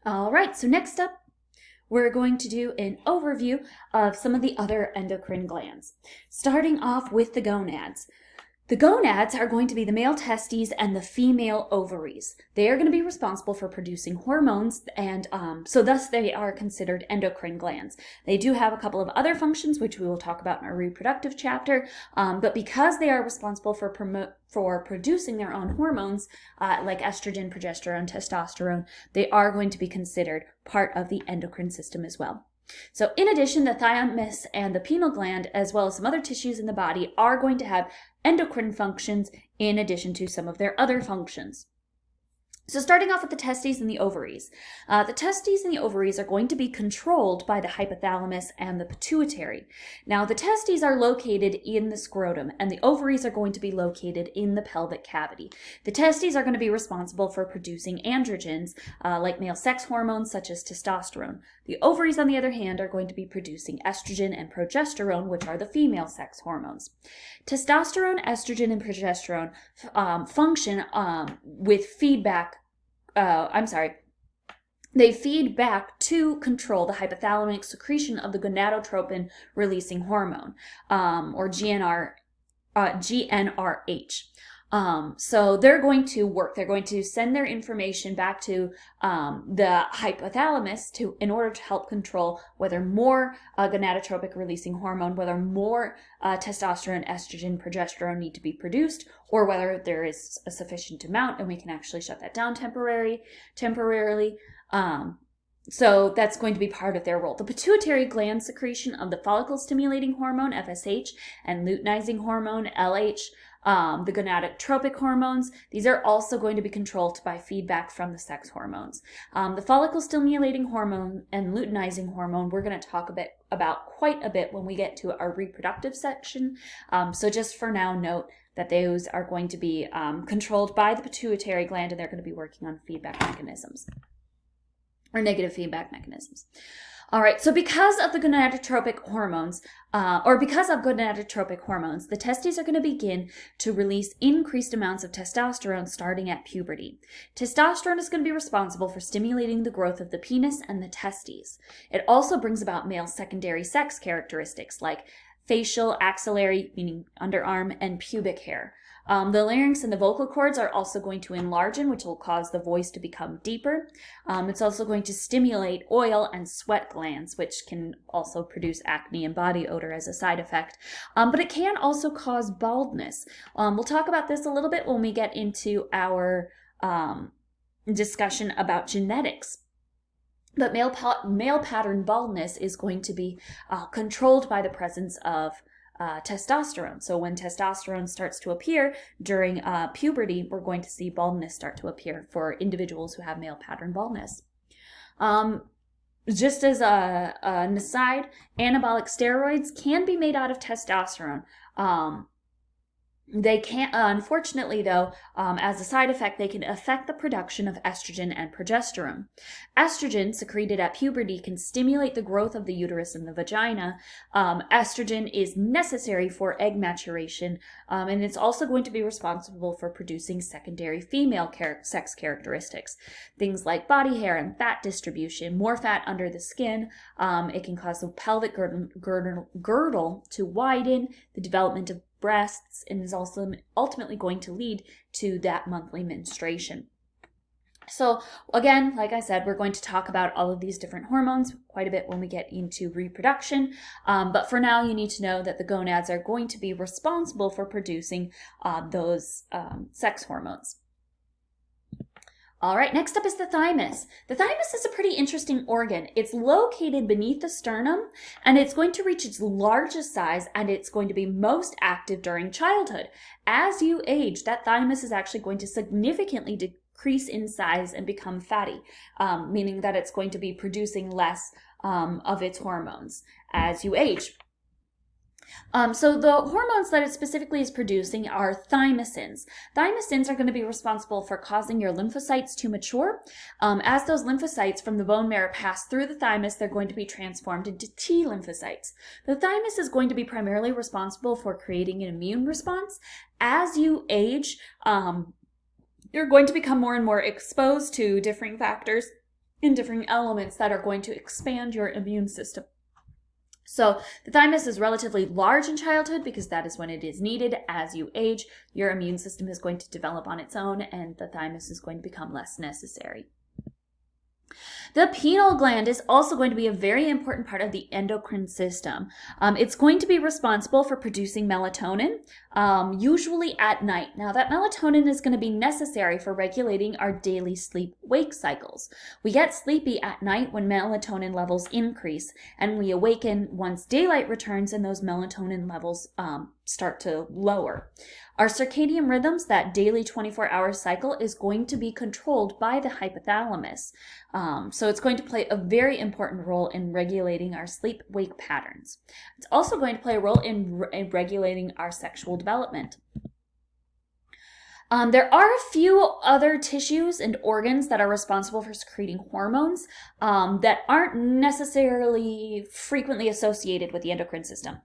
All right, so next up, we're going to do an overview of some of the other endocrine glands, starting off with the gonads. The gonads are going to be the male testes and the female ovaries. They are going to be responsible for producing hormones, and so thus they are considered endocrine glands. They do have a couple of other functions, which we will talk about in our reproductive chapter, but because they are responsible for producing their own hormones, like estrogen, progesterone, testosterone, they are going to be considered part of the endocrine system as well. So in addition, the thymus and the pineal gland, as well as some other tissues in the body, are going to have endocrine functions in addition to some of their other functions. So starting off with the testes and the ovaries. The testes and the ovaries are going to be controlled by the hypothalamus and the pituitary. Now, the testes are located in the scrotum, and the ovaries are going to be located in the pelvic cavity. The testes are going to be responsible for producing androgens, like male sex hormones such as testosterone. The ovaries, on the other hand, are going to be producing estrogen and progesterone, which are the female sex hormones. Testosterone, estrogen, and progesterone function with feedback. They feed back to control the hypothalamic secretion of the gonadotropin releasing hormone, or GnRH. So they're going to work. They're going to send their information back to the hypothalamus in order to help control whether more gonadotropic releasing hormone, whether more testosterone, estrogen, progesterone need to be produced, or whether there is a sufficient amount and we can actually shut that down temporarily. So that's going to be part of their role. The pituitary gland secretion of the follicle-stimulating hormone, FSH, and luteinizing hormone, LH, the gonadotropic hormones, these are also going to be controlled by feedback from the sex hormones. The follicle-stimulating hormone and luteinizing hormone, we're going to talk about quite a bit when we get to our reproductive section. So just for now, note that those are going to be controlled by the pituitary gland, and they're going to be working on feedback mechanisms, or negative feedback mechanisms. All right, so because of the gonadotropic hormones, the testes are going to begin to release increased amounts of testosterone starting at puberty. Testosterone is going to be responsible for stimulating the growth of the penis and the testes. It also brings about male secondary sex characteristics like facial, axillary, meaning underarm, and pubic hair. The larynx and the vocal cords are also going to enlarge, which will cause the voice to become deeper. It's also going to stimulate oil and sweat glands, which can also produce acne and body odor as a side effect. But it can also cause baldness. We'll talk about this a little bit when we get into our discussion about genetics. But male pattern baldness is going to be controlled by the presence of testosterone. So when testosterone starts to appear during puberty, we're going to see baldness start to appear for individuals who have male pattern baldness. Just as an aside, anabolic steroids can be made out of testosterone. They can't, unfortunately though, as a side effect, they can affect the production of estrogen and progesterone. Estrogen secreted at puberty can stimulate the growth of the uterus and the vagina. Estrogen is necessary for egg maturation, and it's also going to be responsible for producing secondary female sex characteristics. Things like body hair and fat distribution, more fat under the skin. It can cause the pelvic girdle to widen, the development of breasts, and is also ultimately going to lead to that monthly menstruation. So again, like I said, we're going to talk about all of these different hormones quite a bit when we get into reproduction. But for now, you need to know that the gonads are going to be responsible for producing those sex hormones. All right, next up is the thymus. The thymus is a pretty interesting organ. It's located beneath the sternum, and it's going to reach its largest size, and it's going to be most active during childhood. As you age, that thymus is actually going to significantly decrease in size and become fatty, meaning that it's going to be producing less of its hormones as you age. So the hormones that it specifically is producing are thymosins. Thymosins are going to be responsible for causing your lymphocytes to mature. As those lymphocytes from the bone marrow pass through the thymus, they're going to be transformed into T lymphocytes. The thymus is going to be primarily responsible for creating an immune response. As you age, you're going to become more and more exposed to differing factors in different elements that are going to expand your immune system. So the thymus is relatively large in childhood because that is when it is needed. As you age, your immune system is going to develop on its own and the thymus is going to become less necessary. The pineal gland is also going to be a very important part of the endocrine system. It's going to be responsible for producing melatonin, usually at night. Now, that melatonin is going to be necessary for regulating our daily sleep-wake cycles. We get sleepy at night when melatonin levels increase, and we awaken once daylight returns and those melatonin levels start to lower. Our circadian rhythms, that daily 24-hour cycle, is going to be controlled by the hypothalamus. So it's going to play a very important role in regulating our sleep-wake patterns. It's also going to play a role in regulating our sexual development. There are a few other tissues and organs that are responsible for secreting hormones that aren't necessarily frequently associated with the endocrine system.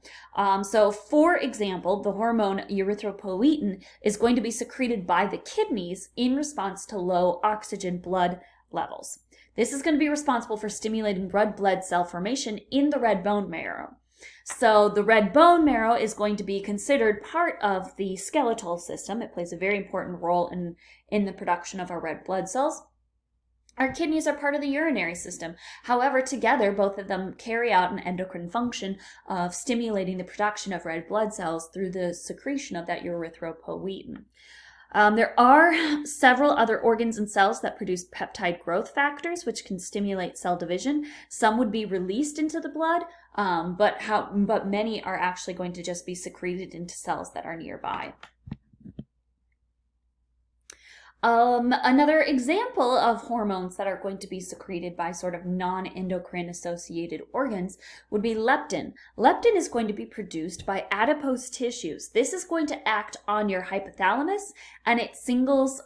So, for example, the hormone erythropoietin is going to be secreted by the kidneys in response to low oxygen blood levels. This is going to be responsible for stimulating red blood cell formation in the red bone marrow. So the red bone marrow is going to be considered part of the skeletal system. It plays a very important role in the production of our red blood cells. Our kidneys are part of the urinary system. However, together, both of them carry out an endocrine function of stimulating the production of red blood cells through the secretion of that erythropoietin. There are several other organs and cells that produce peptide growth factors, which can stimulate cell division. Some would be released into the blood, but many are actually going to just be secreted into cells that are nearby. Another example of hormones that are going to be secreted by sort of non-endocrine associated organs would be leptin. Leptin is going to be produced by adipose tissues. This is going to act on your hypothalamus, and it signals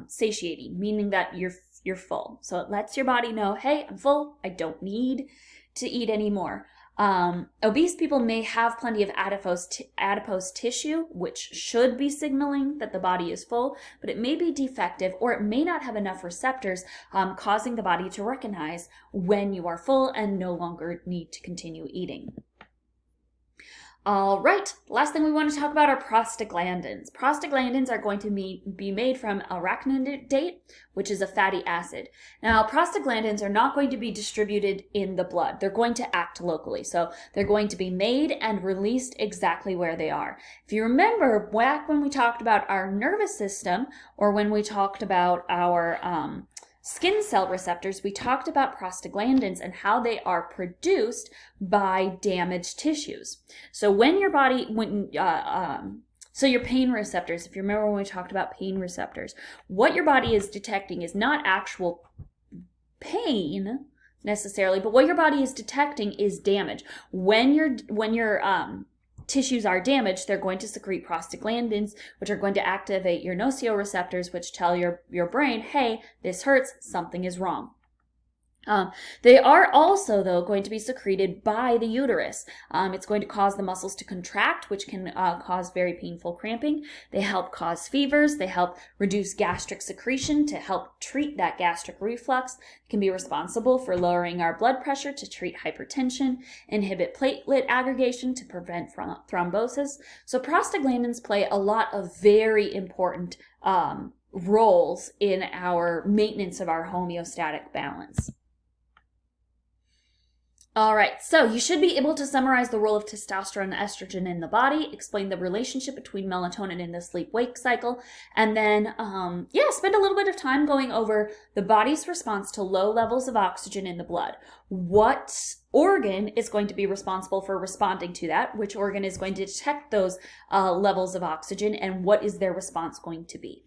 satiating, meaning that you're full. So it lets your body know, hey, I'm full. I don't need to eat anymore. Obese people may have plenty of adipose tissue, which should be signaling that the body is full, but it may be defective or it may not have enough receptors, causing the body to recognize when you are full and no longer need to continue eating. All right, last thing we want to talk about are prostaglandins. Prostaglandins are going to be made from arachidonate, which is a fatty acid. Now, prostaglandins are not going to be distributed in the blood. They're going to act locally. So they're going to be made and released exactly where they are. If you remember back when we talked about our nervous system, or when we talked about our skin cell receptors, we talked about prostaglandins and how they are produced by damaged tissues. So when your body, so your pain receptors, if you remember when we talked about pain receptors, what your body is detecting is not actual pain necessarily, but what your body is detecting is damage. When your tissues are damaged, they're going to secrete prostaglandins, which are going to activate your nociceptors, which tell your brain, hey, this hurts, something is wrong. They are also, though, going to be secreted by the uterus. It's going to cause the muscles to contract, which can cause very painful cramping. They help cause fevers. They help reduce gastric secretion to help treat that gastric reflux. It can be responsible for lowering our blood pressure to treat hypertension, inhibit platelet aggregation to prevent thrombosis. So prostaglandins play a lot of very important roles in our maintenance of our homeostatic balance. All right, so you should be able to summarize the role of testosterone and estrogen in the body, explain the relationship between melatonin and the sleep-wake cycle, and then, spend a little bit of time going over the body's response to low levels of oxygen in the blood. What organ is going to be responsible for responding to that? Which organ is going to detect those levels of oxygen, and what is their response going to be?